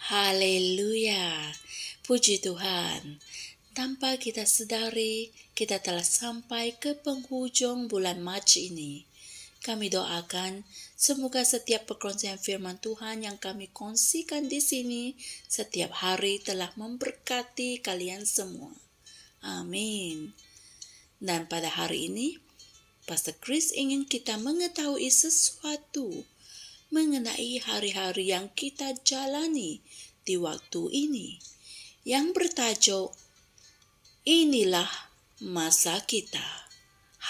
Haleluya, puji Tuhan. Tanpa kita sadari, kita telah sampai ke penghujung bulan Mac ini. Kami doakan semoga setiap perkongsian firman Tuhan yang kami kongsikan di sini setiap hari telah memberkati kalian semua. Amin. Dan pada hari ini, Pastor Chris ingin kita mengetahui sesuatu mengenai hari-hari yang kita jalani di waktu ini, yang bertajuk Inilah Masa Kita.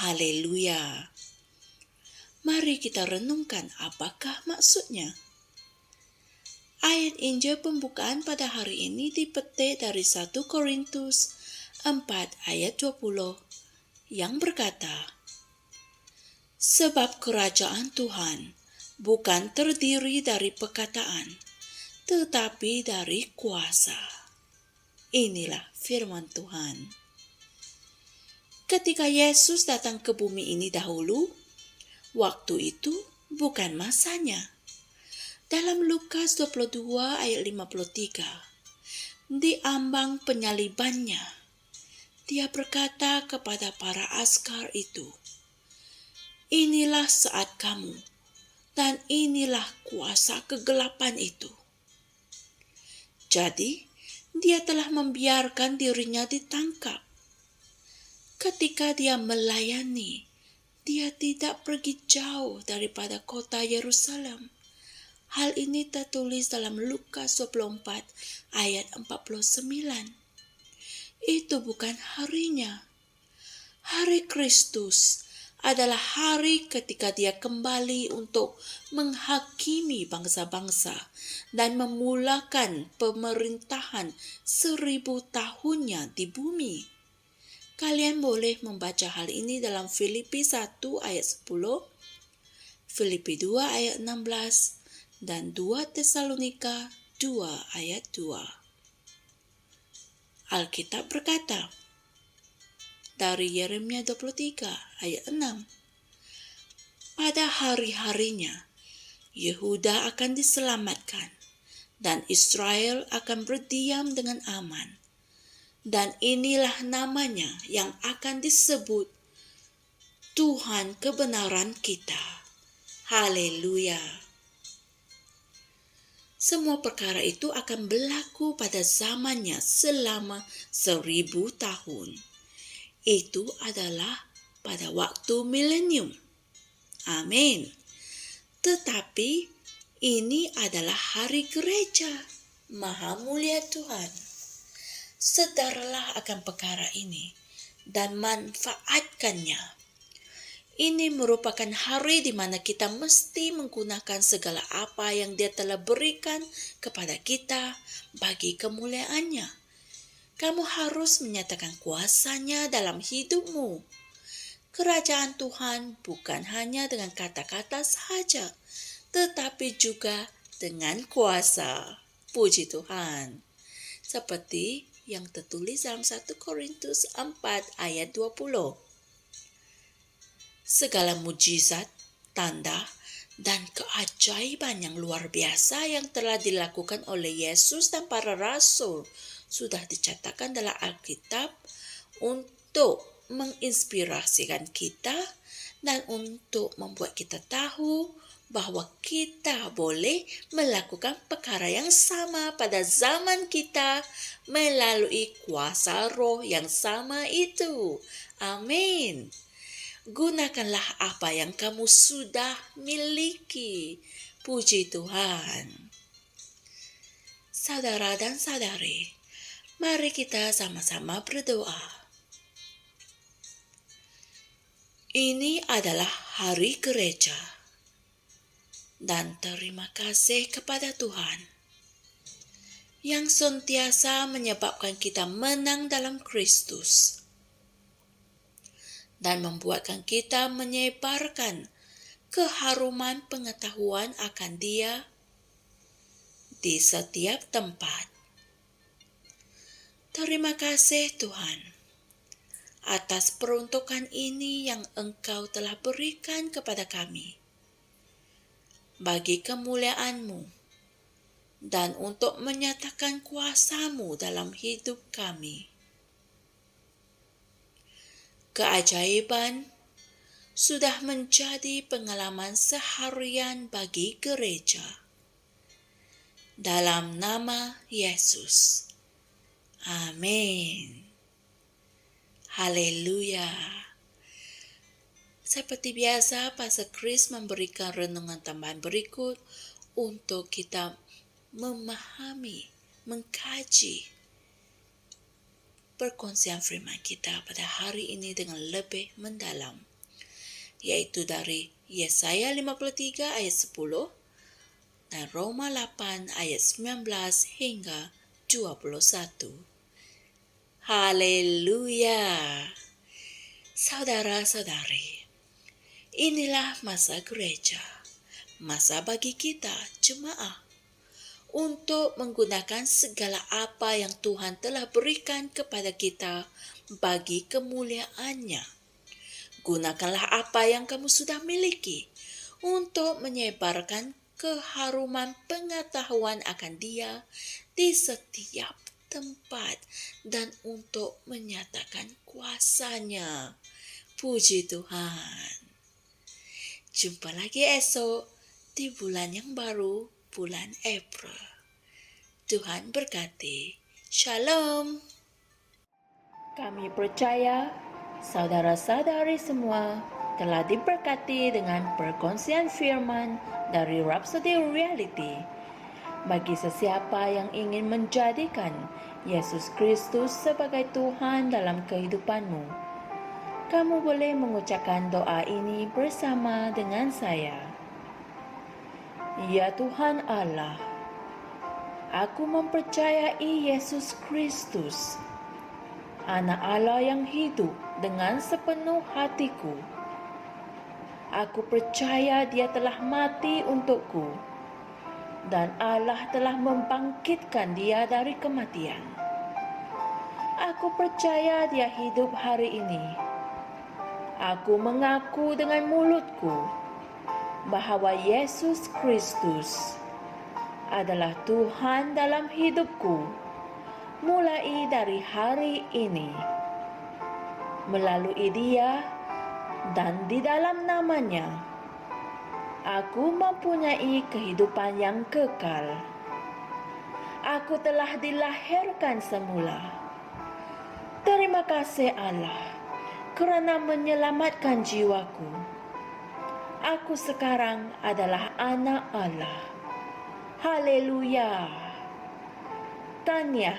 Haleluya. Mari kita renungkan apakah maksudnya. Ayat Injil pembukaan pada hari ini dipetik dari 1 Korintus 4 ayat 20 yang berkata, sebab kerajaan Tuhan bukan terdiri dari perkataan, tetapi dari kuasa. Inilah firman Tuhan. Ketika Yesus datang ke bumi ini dahulu, waktu itu bukan masanya. Dalam Lukas 22 ayat 53, di ambang penyalibannya, dia berkata kepada para askar itu, inilah saat kamu, dan inilah kuasa kegelapan itu. Jadi, dia telah membiarkan dirinya ditangkap. Ketika dia melayani, dia tidak pergi jauh daripada kota Yerusalem. Hal ini tertulis dalam Lukas 24 ayat 49. Itu bukan harinya. Hari Kristus adalah hari ketika dia kembali untuk menghakimi bangsa-bangsa dan memulakan pemerintahan 1000 tahunnya di bumi. Kalian boleh membaca hal ini dalam Filipi 1 ayat 10, Filipi 2 ayat 16, dan 2 Tesalonika 2 ayat 2. Alkitab berkata, dari Yeremia 23 ayat 6. Pada hari-harinya, Yehuda akan diselamatkan dan Israel akan berdiam dengan aman. Dan inilah namanya yang akan disebut Tuhan kebenaran kita. Haleluya. Semua perkara itu akan berlaku pada zamannya selama 1000 tahun. Itu adalah pada waktu milenium. Amin. Tetapi ini adalah hari gereja. Maha mulia Tuhan. Sadarilah akan perkara ini dan manfaatkannya. Ini merupakan hari di mana kita mesti menggunakan segala apa yang Dia telah berikan kepada kita bagi kemuliaannya. Kamu harus menyatakan kuasa-Nya dalam hidupmu. Kerajaan Tuhan bukan hanya dengan kata-kata sahaja, tetapi juga dengan kuasa. Puji Tuhan. Seperti yang tertulis dalam 1 Korintus 4 ayat 20. Segala mujizat, tanda, dan keajaiban yang luar biasa yang telah dilakukan oleh Yesus dan para rasul sudah dicatatkan dalam Alkitab untuk menginspirasikan kita dan untuk membuat kita tahu bahwa kita boleh melakukan perkara yang sama pada zaman kita melalui kuasa roh yang sama itu. Amin. Gunakanlah apa yang kamu sudah miliki. Puji Tuhan. Saudara dan saudari, mari kita sama-sama berdoa. Ini adalah hari gereja. Dan terima kasih kepada Tuhan yang sentiasa menyebabkan kita menang dalam Kristus dan membuatkan kita menyebarkan keharuman pengetahuan akan Dia di setiap tempat. Terima kasih Tuhan atas peruntukan ini yang Engkau telah berikan kepada kami bagi kemuliaan-Mu dan untuk menyatakan kuasa-Mu dalam hidup kami. Keajaiban sudah menjadi pengalaman seharian bagi gereja. Dalam nama Yesus. Amin. Haleluya. Seperti biasa, Pastor Chris memberikan renungan tambahan berikut untuk kita memahami, mengkaji perkongsian firman kita pada hari ini dengan lebih mendalam, yaitu dari Yesaya 53 ayat 10 dan Roma 8 ayat 19 hingga 21. Haleluya. Saudara-saudari, inilah masa gereja, masa bagi kita jemaah untuk menggunakan segala apa yang Tuhan telah berikan kepada kita bagi kemuliaan-Nya. Gunakanlah apa yang kamu sudah miliki untuk menyebarkan keharuman pengetahuan akan Dia di setiap tempat dan untuk menyatakan kuasa-Nya. Puji Tuhan. Jumpa lagi esok di bulan yang baru, bulan April. Tuhan berkati. Shalom. Kami percaya saudara-saudari semua telah diberkati dengan perkongsian firman dari Rhapsody Reality. Bagi sesiapa yang ingin menjadikan Yesus Kristus sebagai Tuhan dalam kehidupanmu, kamu boleh mengucapkan doa ini bersama dengan saya. Ya Tuhan Allah, aku mempercayai Yesus Kristus, Anak Allah yang hidup dengan sepenuh hatiku. Aku percaya Dia telah mati untukku, dan Allah telah membangkitkan Dia dari kematian. Aku percaya Dia hidup hari ini. Aku mengaku dengan mulutku bahwa Yesus Kristus adalah Tuhan dalam hidupku mulai dari hari ini. Melalui Dia dan di dalam nama-Nya, aku mempunyai kehidupan yang kekal. Aku telah dilahirkan semula. Terima kasih Allah kerana menyelamatkan jiwaku. Aku sekarang adalah anak Allah. Haleluya. Tanya,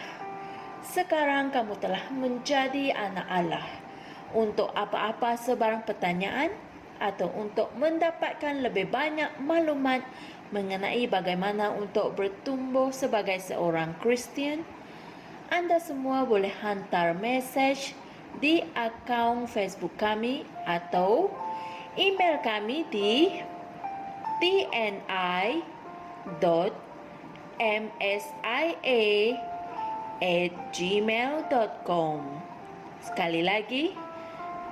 sekarang kamu telah menjadi anak Allah. Untuk apa-apa sebarang pertanyaan atau untuk mendapatkan lebih banyak maklumat mengenai bagaimana untuk bertumbuh sebagai seorang Kristian, Anda semua boleh hantar mesej di akaun Facebook kami atau email kami di tni.msia@gmail.com. Sekali lagi,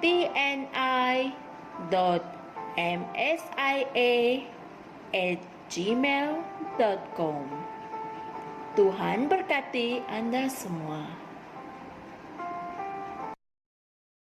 tni.msia@gmail.com. Tuhan berkati Anda semua.